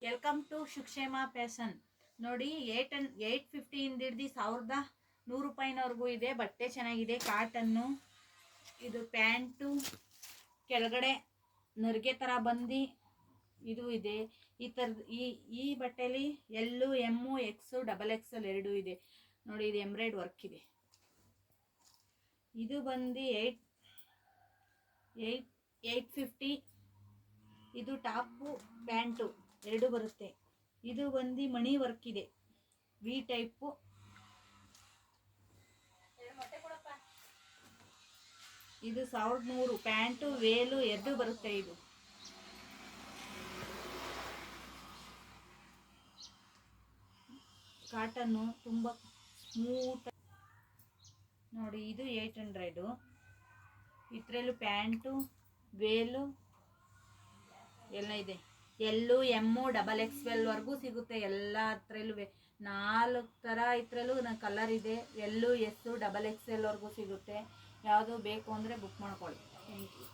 Welcome to ಸುಕ್ಷೇಮ fashion. ನೋಡಿ 850 ಇಂದ ಹಿಡ್ದು 1100 ರೂಪಾಯಿನವರೆಗೂ ಇದೆ. ಬಟ್ಟೆ ಚೆನ್ನಾಗಿದೆ, ಕಾಟನ್ನು. ಇದು ಪ್ಯಾಂಟು, ಕೆಳಗಡೆ ನರಿಗೆ ಥರ ಬಂದು ಇದು ಇದೆ. ಈ ಥರದ ಈ ಬಟ್ಟೆಲಿ ಎಲ್ಲು ಎಮ್ಮು ಎಕ್ಸು XXL ಎರಡೂ ಇದೆ. ನೋಡಿ, ಇದು ಎಂಬ್ರಾಯ್ಡ್ ವರ್ಕ್ ಇದೆ. ಇದು ಬಂದು 850. ಇದು ಟಾಪು ಪ್ಯಾಂಟು ಎರಡು ಬರುತ್ತೆ. ಇದು ಬಂದು ಮಣಿ ವರ್ಕ್ ಇದೆ, ವಿ ಟೈಪು. ಇದು 1100. ಪ್ಯಾಂಟು ವೇಲು ಎರಡು ಬರುತ್ತೆ. ಇದು ಕಾಟನ್ನು ತುಂಬ ಸ್ಮೂತ್. ನೋಡಿ, ಇದು 800. ಇದರಲ್ಲೂ ಪ್ಯಾಂಟು ವೇಲು ಎಲ್ಲ ಇದೆ. ಎಲ್ಲು ಎಮ್ಮು XXL ವರೆಗೂ ಸಿಗುತ್ತೆ. ಎಲ್ಲ ಹತ್ರಲ್ಲೂ 4 ಥರ ಇದ್ರಲ್ಲೂ ಕಲರ್ ಇದೆ. ಎಲ್ಲು ಎಸ್ಸು XXL ವರೆಗೂ ಸಿಗುತ್ತೆ. ಯಾವುದು ಬೇಕು ಅಂದರೆ ಬುಕ್ ಮಾಡ್ಕೊಳ್ಳಿ. Thank you.